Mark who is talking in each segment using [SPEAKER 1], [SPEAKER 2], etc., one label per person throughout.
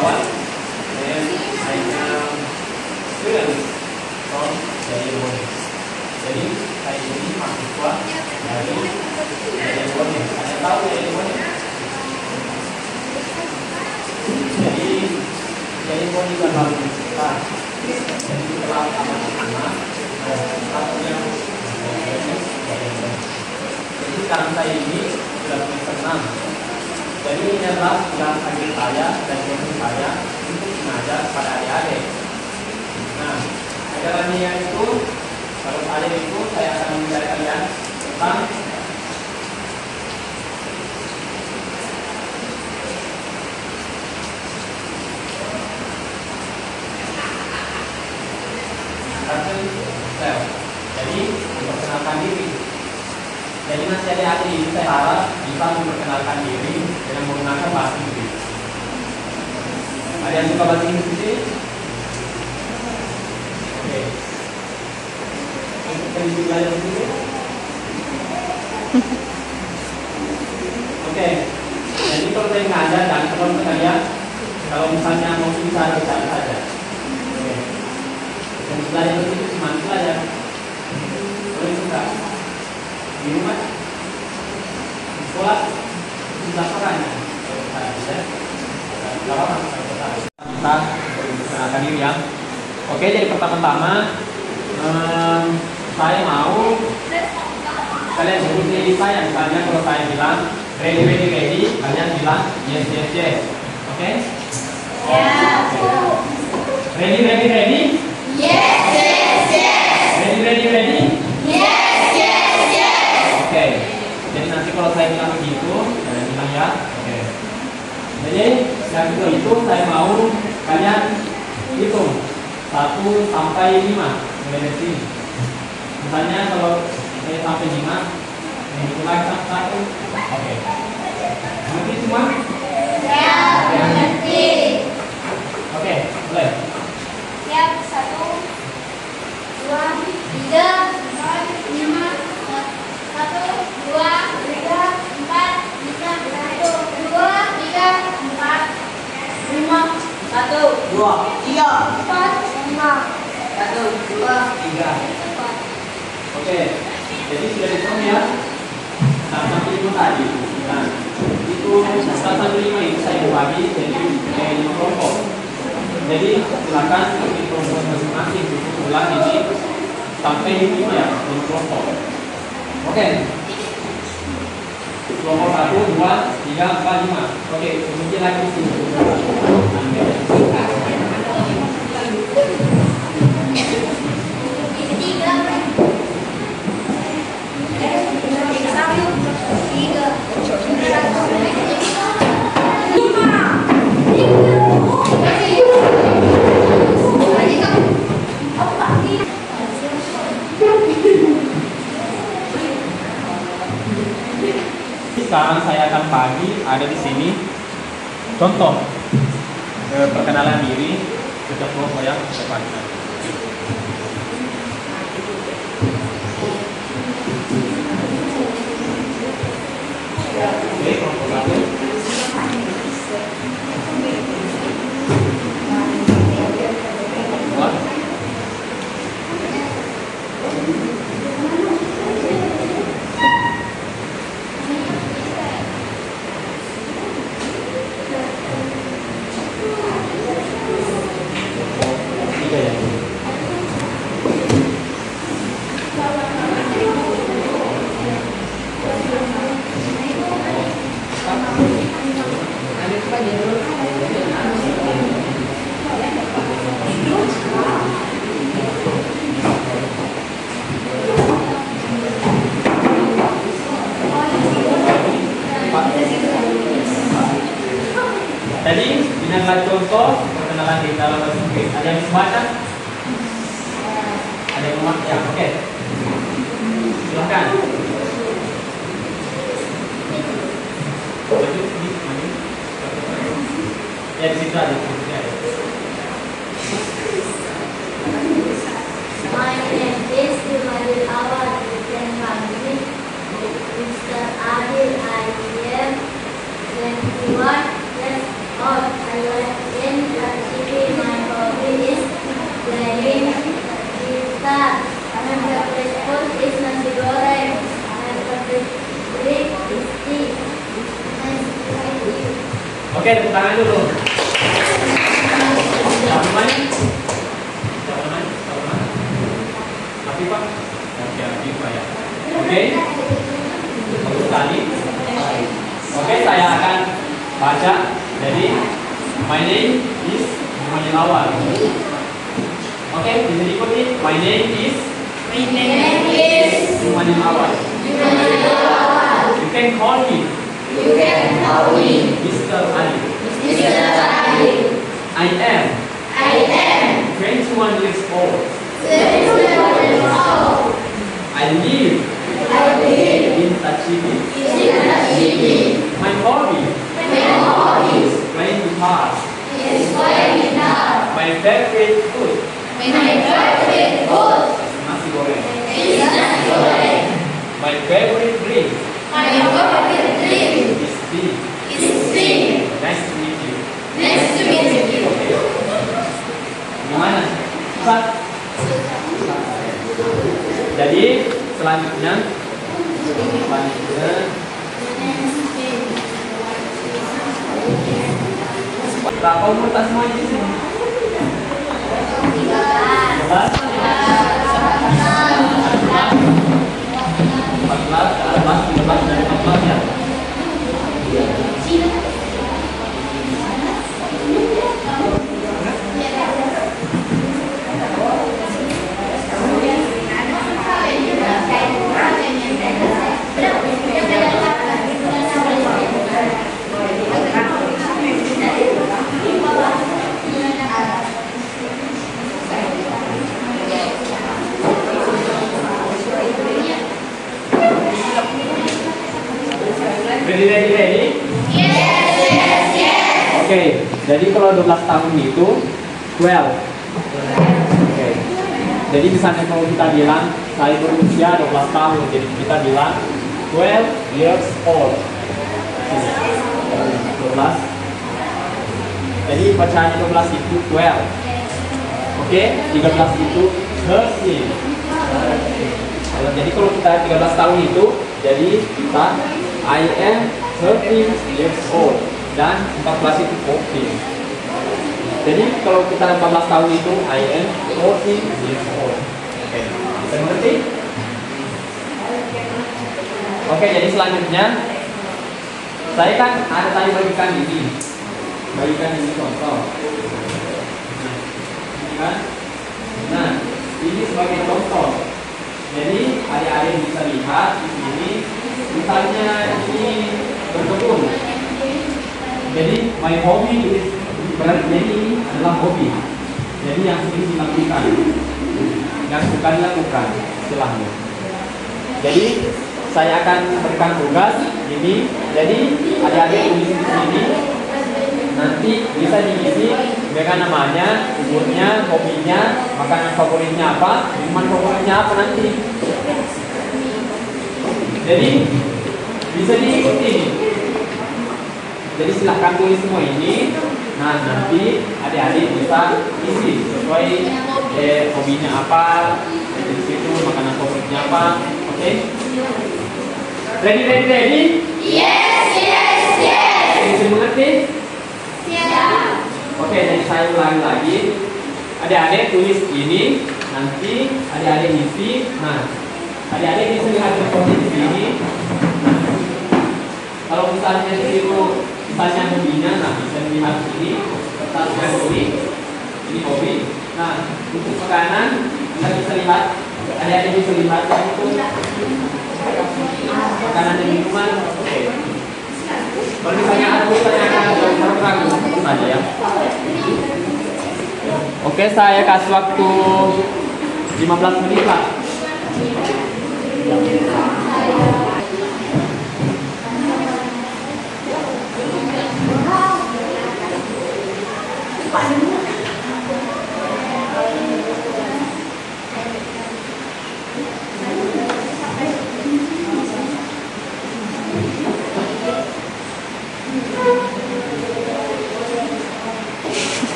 [SPEAKER 1] forward and I am student from Jayapura. Jadi saya ini mahasiswa dari Jayapura. Ada tahu Jayapura? Jadi Jayapura itu adalah universitas. Jadi setelah tamat satunya jadi sekarang saya ini sudah semester 6. Jadi ini adalah tugas akhir saya dan tugas saya untuk mengajar pada adik-adik. Nah, ajarannya itu kalau saya itu saya akan mengajar kalian tentang sel. Jadi memperkenalkan diri. Jadi nanti adik-adik ini saya harap bisa memperkenalkan diri dengan menggunakan bahasa Inggris. Ada yang suka bahasa Inggris di sini? Oke. Untuk yang belajar di sini? Oke. Jadi kalau saya ngajar dan teman-teman kalian, kalau misalnya mau bicara saja. Oke. Yang belajar itu cuma belajar. Boleh suka di rumah, di sekolah, bisa perannya. Kita perkenalkan diri ya. Oke, jadi pertama-tama saya mau kalian sebut diri saya. Misalnya kalau saya bilang ready, kalian bilang yes. Oke? Ready?
[SPEAKER 2] Yes.
[SPEAKER 1] Ready?
[SPEAKER 2] Yes.
[SPEAKER 1] Oke. Jadi nanti kalau saya bilang begitu, kalian bilang ya. Oke. Jadi yang kedua itu saya mau kalian hitung 1 sampai 5 mulai dari sini. Misalnya kalau saya sampai 5, hitung lagi sampai 1. Oke. Mengerti semua?
[SPEAKER 2] Ya, mengerti.
[SPEAKER 1] Oke, boleh.
[SPEAKER 2] Siap, 1, 2, 3, 4, 5, 1, 2, 3, 4, 5, 1, 2, 3, 4, 5, 1,
[SPEAKER 3] 2, 3,
[SPEAKER 2] 4, 5,
[SPEAKER 3] 1, 2, 3.
[SPEAKER 1] Oke. Jadi sudah dihitung ya. Nah, sampai itu tadi. Nah, itu 1 sampai 5 itu saya bagi jadi 5 kelompok. Jadi silakan bikin kelompok masing-masing ulang ini sampai 5 ya, 5 kelompok. Oke. Kelompok 1, 2, 3, 4, 5. Oke, kemudian lagi di sini. Sekarang saya akan bagi ada di sini contoh perkenalan diri setiap kelompok yang terbagikan. Oke, kelompok 1. Jadi ini adalah contoh perkenalan di dalam bahasa Inggris. Ada yang bisa baca? Ada yang mau? Ya, oke. Silakan. Maju. Ya di situ ada.
[SPEAKER 2] My name is Jumadil Awal dan kami Mr. Adil. I am 21 years old. I live in
[SPEAKER 1] Oke, tepuk tangan dulu. Siapa namanya? Siapa namanya? Siapa namanya? Afifah? Oke, Afifah ya. Oke. Bagus sekali. Oke, saya akan baca. Jadi, my name is Muhammad Lawal. Oke, bisa diikuti. My name is Muhammad Lawal. You can call me Mr. Ali. I am 21 years old. I live in Tachibi. My hobby is playing guitar. My favorite food nasi goreng. My favorite drink is tea. Nice to meet you. Okay. Gimana? Susah? Jadi selanjutnya berapa umur tak semuanya di sini? 14, 13, dan 14 ya. Ready? Oke, jadi kalau 12 tahun itu 12. Oke. Jadi misalnya kalau kita bilang saya berusia 12 tahun, jadi kita bilang 12 years old. 12. Jadi bacaannya 12 itu 12. Oke, 13 itu 13. Jadi kalau kita 13 tahun itu, jadi kita I am 13 years old dan 14 itu 14. Jadi kalau kita 14 tahun itu I am 14 years old. Oke, bisa mengerti? Oke, jadi selanjutnya saya kan ada tadi bagikan ini contoh. Nah, nah ini sebagai contoh. Jadi adik-adik bisa lihat di sini. Misalnya ini berkebun. Jadi my hobby is berarti ini adalah hobi. Jadi yang sering dilakukan, yang bukan dilakukan istilahnya. Jadi saya akan berikan tugas ini. Jadi adik-adik tulis di sini. Nanti bisa diisi dengan namanya, umurnya, hobinya, makanan favoritnya apa, minuman favoritnya apa nanti. Jadi bisa diikuti. Jadi silahkan tulis semua ini. Nah nanti adik-adik bisa isi sesuai hobinya apa, di situ makanan favoritnya apa. Oke? Ready? Yes. Bisa mengerti? Oke, jadi saya ulangi lagi. Adik-adik tulis ini, nanti adik-adik isi. Nah, adik-adik bisa lihat seperti di sini. Nah, kalau misalnya di situ misalnya hobinya, nah bisa dilihat di sini. Satu hobi, ini hobi. Nah, untuk makanan kita bisa lihat. Adik-adik bisa lihat yang itu makanan dan minuman. Oke. Kalau misalnya ada pertanyaan yang ragu saja ya. Oke, saya kasih waktu 15 menit Pak.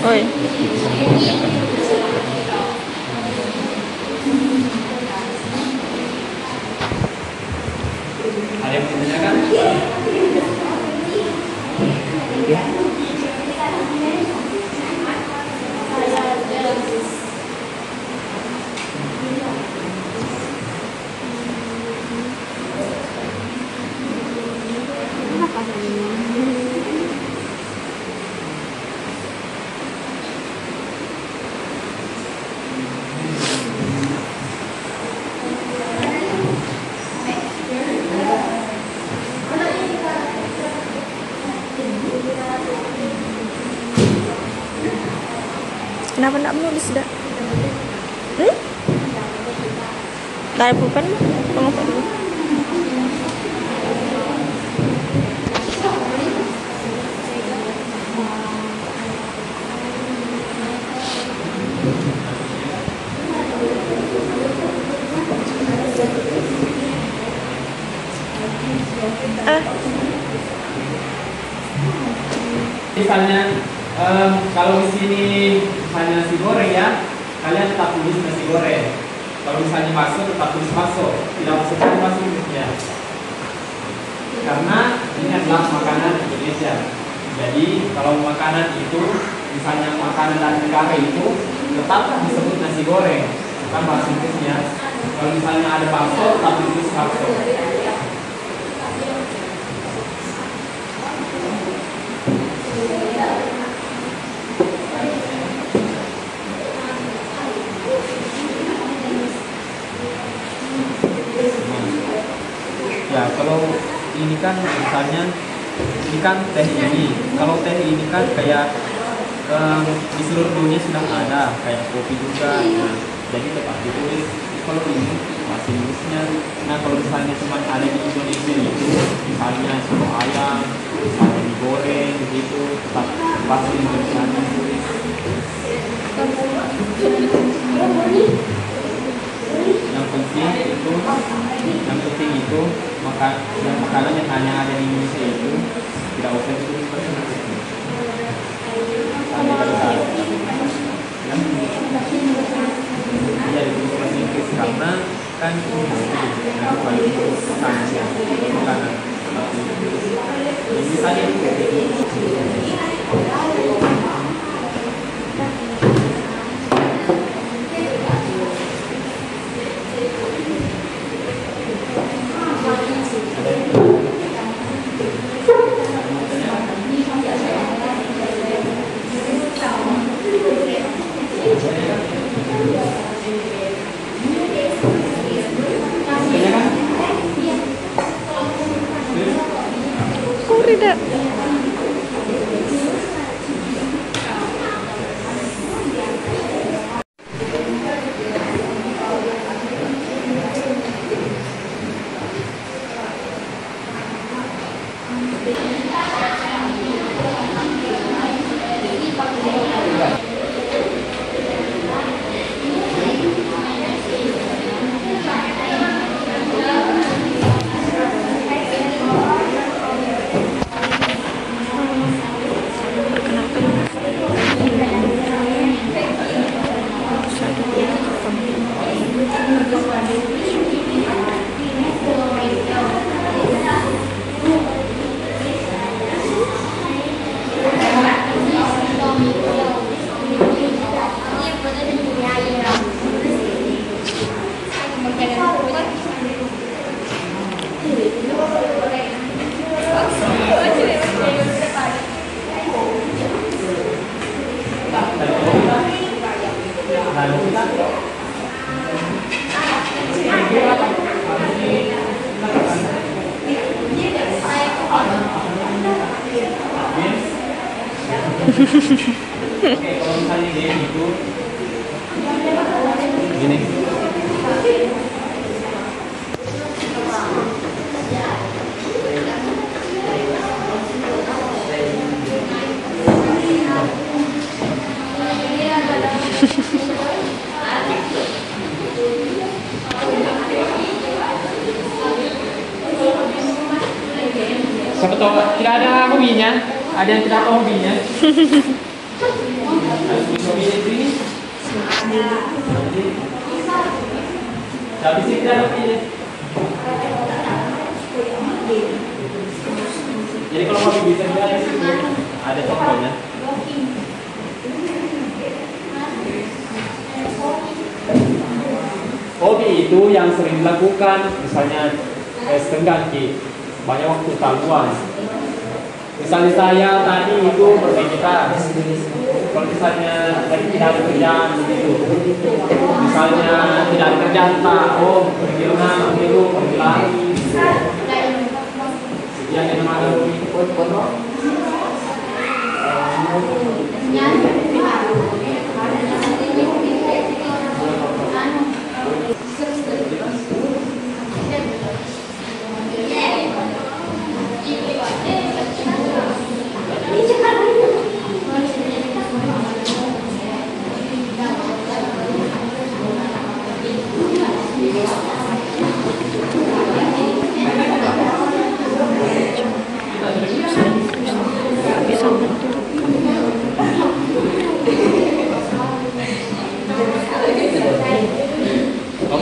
[SPEAKER 4] Oi.
[SPEAKER 1] Ada yang mau ditanyakan?
[SPEAKER 4] Kenapa enggak menulis dah? Dari pulpen mengapa dulu?
[SPEAKER 1] Misalnya kalau di sini hanya nasi goreng ya, kalian tetap tulis nasi goreng. Kalau misalnya bakso tetap tulis bakso, tidak masukkan bakso ya. Karena ini adalah makanan Indonesia. Jadi kalau makanan itu, misalnya makanan dari negara itu, tetap disebut nasi goreng, bukan bahasa Inggrisnya. Kalau misalnya ada bakso, tetap tulis bakso. Ya, kalau ini kan misalnya ini kan teh ini. Kalau teh ini kan kayak di seluruh dunia sudah ada, kayak kopi juga. Nah, jadi tetap ditulis. Kalau ini bahasa Inggrisnya. Nah, kalau misalnya cuma ada di Indonesia itu, misalnya soto ayam, misalnya digoreng begitu, tetap bahasa Indonesia ditulis. Yang penting itu makanan yang hanya ada di Indonesia itu tidak usah ditulis bahasa Inggris. Sampai besar. Ya ditulis bahasa Inggris karena kan makanan. Yang bisa
[SPEAKER 4] Tidak. Oke, kalau misalnya dia itu gini. Siapa tahu tidak ada hobinya? Ada yang tidak tahu hobinya? Hobinya ini? Tapi sih tidak hobinya.
[SPEAKER 1] Jadi kalau hobi bisa juga di situ ada contohnya. Hobi itu yang sering dilakukan, misalnya setengah kaki, banyak waktu tangguhan. Misalnya saya tadi itu bermain gitar. Kalau misalnya tadi tidak ada kerjaan begitu, misalnya tidak ada kerjaan tak, pergi renang, pergi lari. Yang mana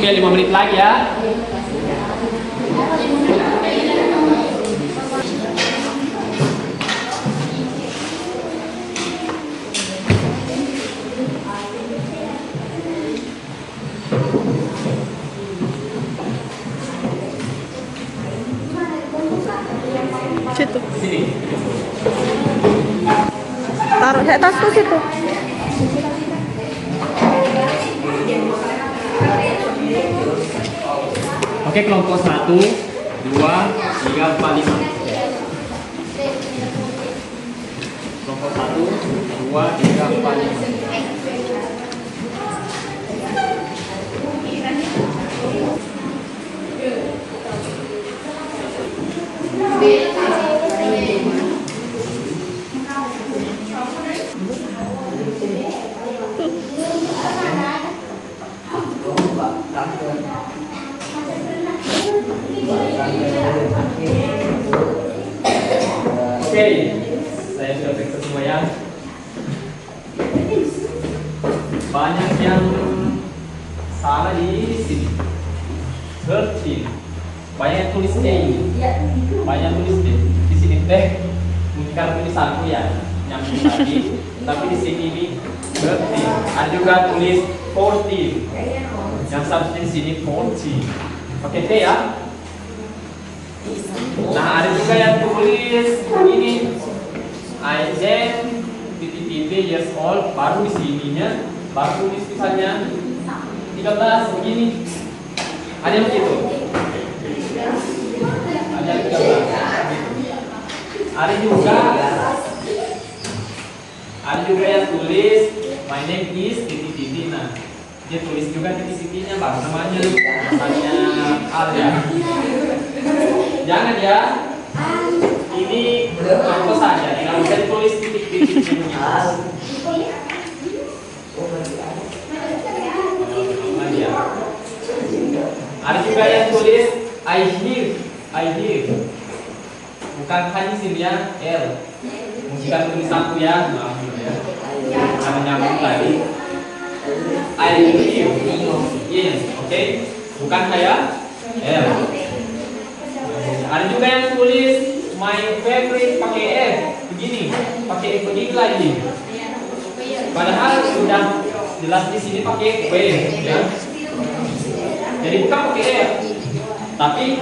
[SPEAKER 1] Oke, 5 menit lagi ya.
[SPEAKER 5] Situ.
[SPEAKER 1] Sini.
[SPEAKER 5] Taruh saya tasku situ.
[SPEAKER 1] Oke, kelompok 1, 2, 3, 4, 5. Kelompok 1, 2, 3, 4, 5. Oke, saya sudah periksa semua ya. Banyak yang salah di sini. 13. Banyak yang tulis A. Banyak tulis D. Di sini teh mungkin karena tulisanku ya nyambung tadi. Tapi di sini ini 13. Ada juga tulis 14. Yang seharusnya di sini 40. Oke, T ya. Nah, ada juga yang tulis ini I am titik-titik years old, baru di sininya baru tulis misalnya 13 begini. Ada yang begitu? Ada 13. Ada juga yang tulis my name is titik-titik. Nah, dia tulis juga titik-titiknya baru namanya misalnya Al ya. Jangan ya. Ini contoh saja, tidak usah ditulis titik-titik. Ada juga yang tulis I hear. Bukan hanya sini ya, L. Bukan tulisanku ya, maaf ya. Karena nyambung tadi. I hear. Yes, oke. Bukan kayak L. Ada juga yang tulis my favorite pakai F begini, pakai F begini lagi. Padahal sudah jelas di sini pakai V, ya. Jadi bukan pakai F, tapi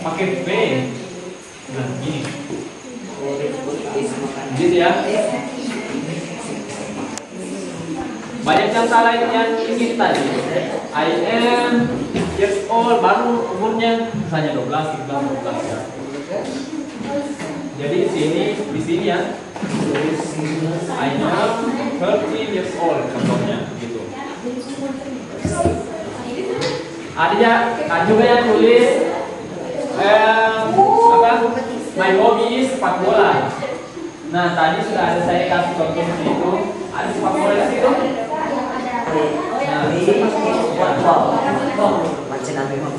[SPEAKER 1] pakai V. Nah, gini. Gitu ya. Banyak yang salah yang ini tadi. I am years old, baru umurnya misalnya 12, 13, 12 ya. Jadi di sini ya. I am 13 years old contohnya gitu. Ada juga yang tulis my hobby is sepak bola. Nah, tadi sudah ada saya kasih contoh di situ. Ada sepak bola di situ.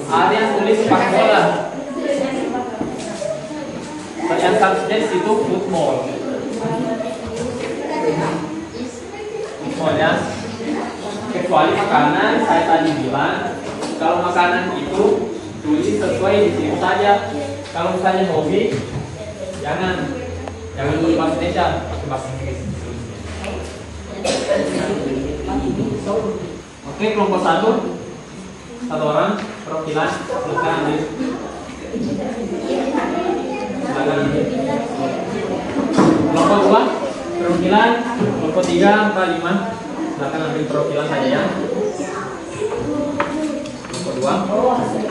[SPEAKER 1] Ada yang tulis sepak bola. Yang seharusnya di situ football. Football ya. Kecuali makanan, saya tadi bilang kalau makanan itu tulis sesuai di sini saja. kalau misalnya hobi, jangan dulu bahasa Indonesia, pakai bahasa Inggris. Oke, kelompok satu orang perwakilan, silakan ambil. Kelompok 2 perwakilan, kelompok 3, 4, 5 silakan ambil perwakilan saja ya. Kelompok 2.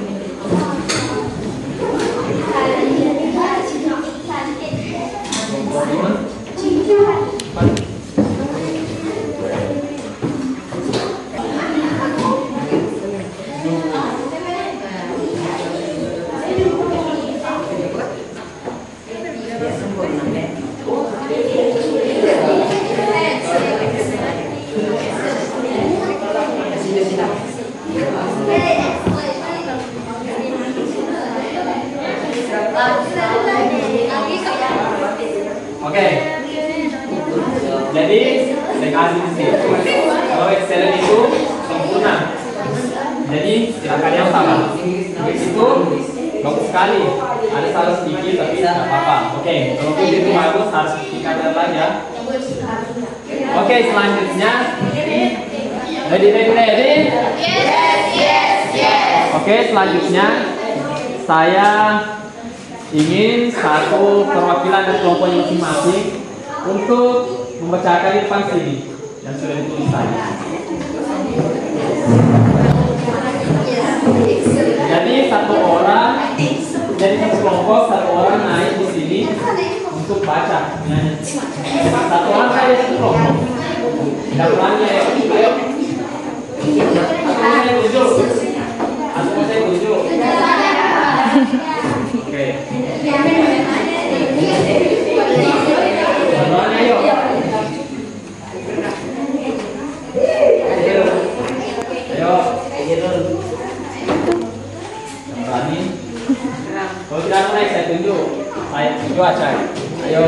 [SPEAKER 1] Oke. Jadi saya kasih di sini. Kalau excellent itu sempurna. Jadi silakan yang sama. Habis itu bagus sekali. Ada salah sedikit tapi tidak apa-apa. Oke. Kalau begitu bagus harus dikatakan lagi ya. Oke, selanjutnya. Ready? Yes. Oke, selanjutnya saya ingin satu perwakilan dari kelompoknya masing-masing untuk membacakan di depan sini yang sudah ditulis tadi. Jadi satu kelompok satu orang naik di sini untuk baca. Satu orang naik di kelompok. Tidak ulangi ya. Ayo. Aku saya tunjuk. Oke. Ayo. Berani. Kalau tidak naik saya tunjuk. Saya tunjuk aja. Ayo.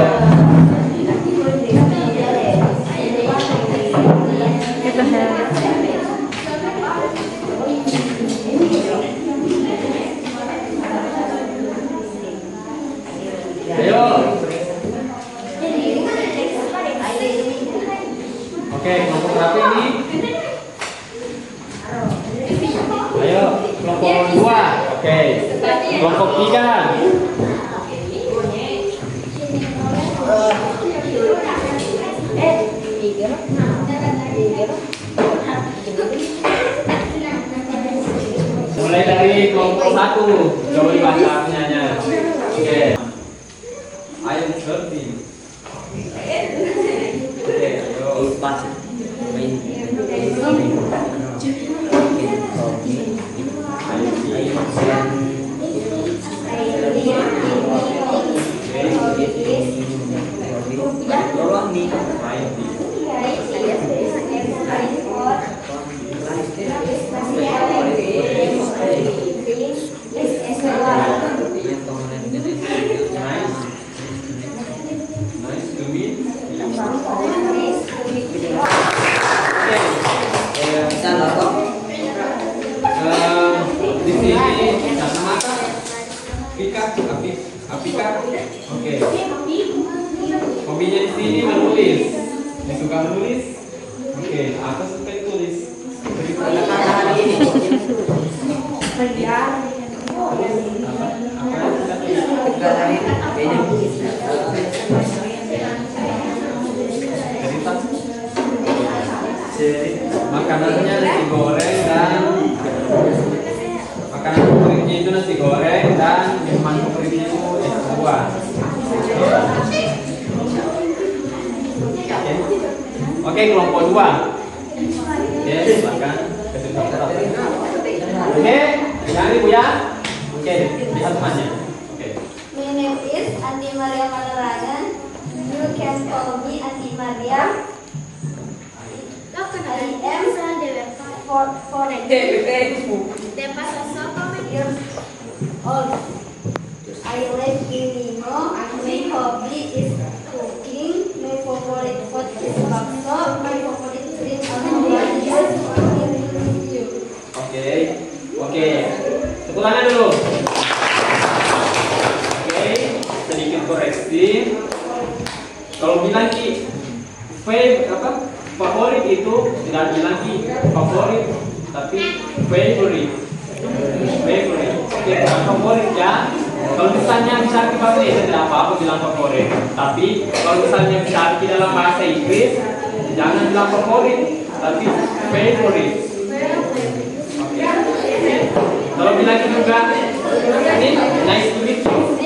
[SPEAKER 1] Ayo. Oke, kelompok berapa ini? Ayo, kelompok 2. Oke. Kelompok 3. Mulai dari kelompok 1. Coba dibaca artinya. Oke. I am 13. Oke, ayo. Di sini kacamata Apika. Oke. Hobinya di sini menulis. Yang suka menulis. Oke, apa suka ditulis? Makanannya nasi goreng dan makanan favoritnya itu nasi goreng dan minuman favoritnya itu es buah. Oke, kelompok 2. Oke, silakan Oke, jangan ibu ya. Oke, lihat temannya. Oke.
[SPEAKER 2] My name is Andi Maria Manerangan. You can call me Andi Maria. I am 4 years old. I live in Limo. My hobby is cooking. My favorite food is bakso. My favorite drink is
[SPEAKER 1] Oke. Tepuk tangan dulu. dikoreksi. Kalau bilang ki favorit itu tidak bilang ki favorit, tapi favorite. Favorite. Oke, bukan favorit ya. Kalau misalnya bisa dipakai ya tidak apa-apa bilang favorit. Tapi kalau misalnya bisa di dalam bahasa Inggris, jangan bilang favorit, tapi favorite. Oke. Kalau bilang juga ini nice to meet you.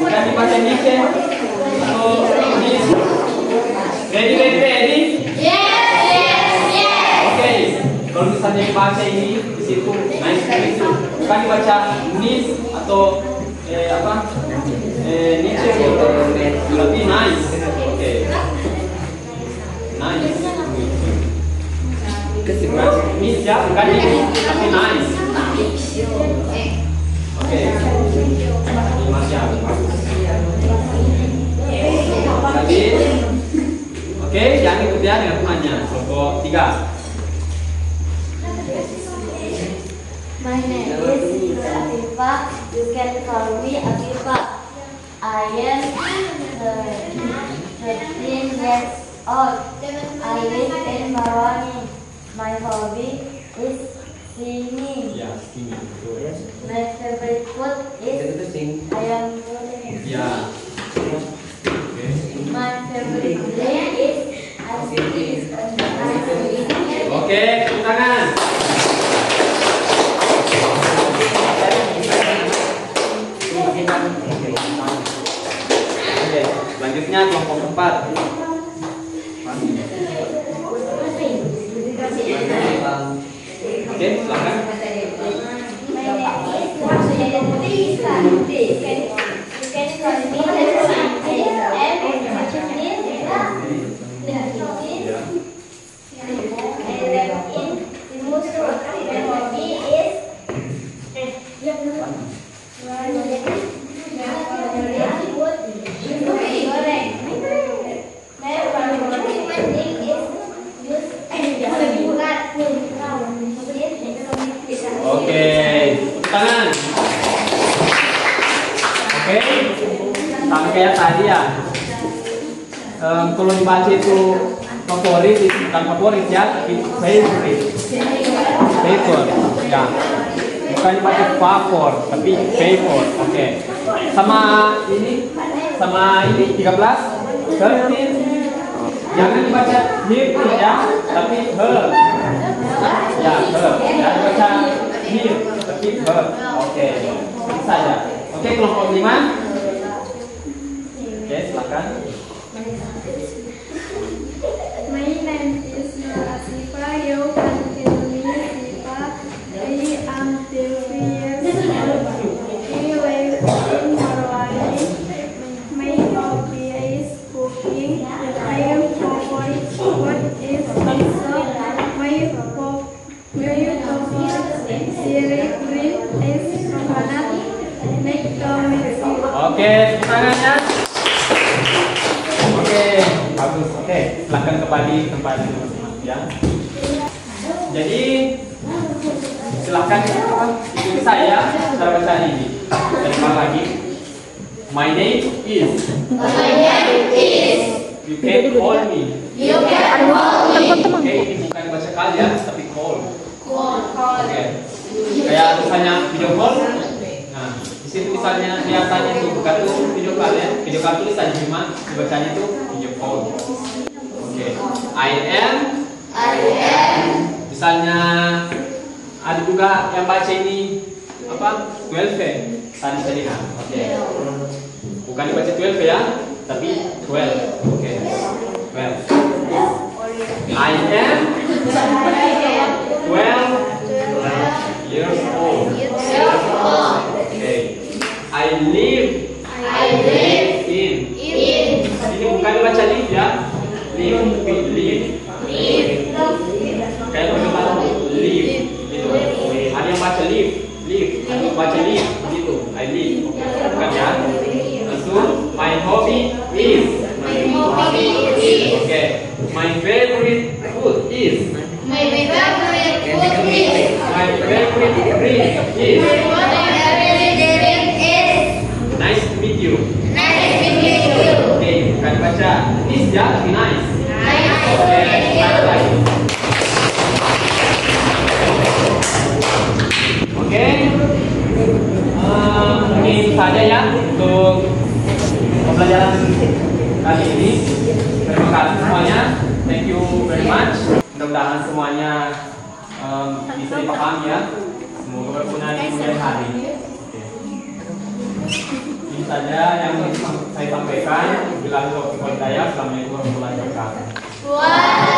[SPEAKER 1] Bukan di bahasa Indonesia. So, ready? Oke. Kalau misalnya dibaca ini di situ nice to meet you. Bukan dibaca nice atau nice gitu. Tapi nice. Oke. Nice. Nice ya, bukan nice, tapi nice. Oke. Mas ya. Tadi. Oke, jangan ikuti ya dengan temannya. Kelompok 3.
[SPEAKER 2] My name is Afifa. You can call me Afifa. I am 13 years old. I live in Marwani. My hobby is singing.
[SPEAKER 1] Ya, sini.
[SPEAKER 2] My favorite food is ayam goreng.
[SPEAKER 1] Ya.
[SPEAKER 2] My favorite play is ice cream.
[SPEAKER 1] Oke, tepuk tangan. Oke, selanjutnya kelompok 4. Oke, silakan.
[SPEAKER 2] My name is You can call me
[SPEAKER 1] Oke, tangan. Oke, sama kayak tadi ya. Kalau dibaca itu favorit, itu bukan favorit ya, tapi favorite. Favorite, ya. Bukan dibaca favor, tapi favor. Oke. Sama ini 13. Jangan dibaca him ya, tapi her. Ya, her. Jangan dibaca him, tapi her. Oke. Bisa ya. Oke, kelompok 5. Oke, silakan.
[SPEAKER 6] My name is Asifa. You can call me Asifa. I am 3 years old. I live in Marwani. My hobby is cooking. I am favorite food is pizza. My favorite cereal is coconut.
[SPEAKER 1] Oke, tangannya. Oke, bagus. Oke, silakan kembali tempat ya. Jadi silakan ikuti saya cara baca ini. Dari mana lagi? My name is. You can call me. Oke, ini bukan baca kalian, tapi call. Oke. Kayak misalnya video call. Nah, di situ misalnya biasanya itu bukan tuh video call ya. Video call tulisan cuma dibacanya itu video call. Oke. I am. Misalnya ada juga yang baca ini apa? 12 tadi kan. Oke. Bukan dibaca 12 ya, tapi 12. Oke. 12. I am 12 years old. Okay. I live in. Ini bukan dibaca live ya. Live. Kayak bagaimana? Live. Gitu. Ada yang baca live. Ada yang baca live. Gitu. I live. Bukan ya. Langsung. My hobby is. Okay. My favorite food is. My favorite drink is. Nice to meet untuk pembelajaran kali ini. Terima kasih semuanya. Thank you very much. Mudah-mudahan semuanya bisa dipahami ya. Semoga berguna di kemudian hari. Oke. Ini saja yang saya sampaikan. Bila Assalamualaikum warahmatullahi wabarakatuh.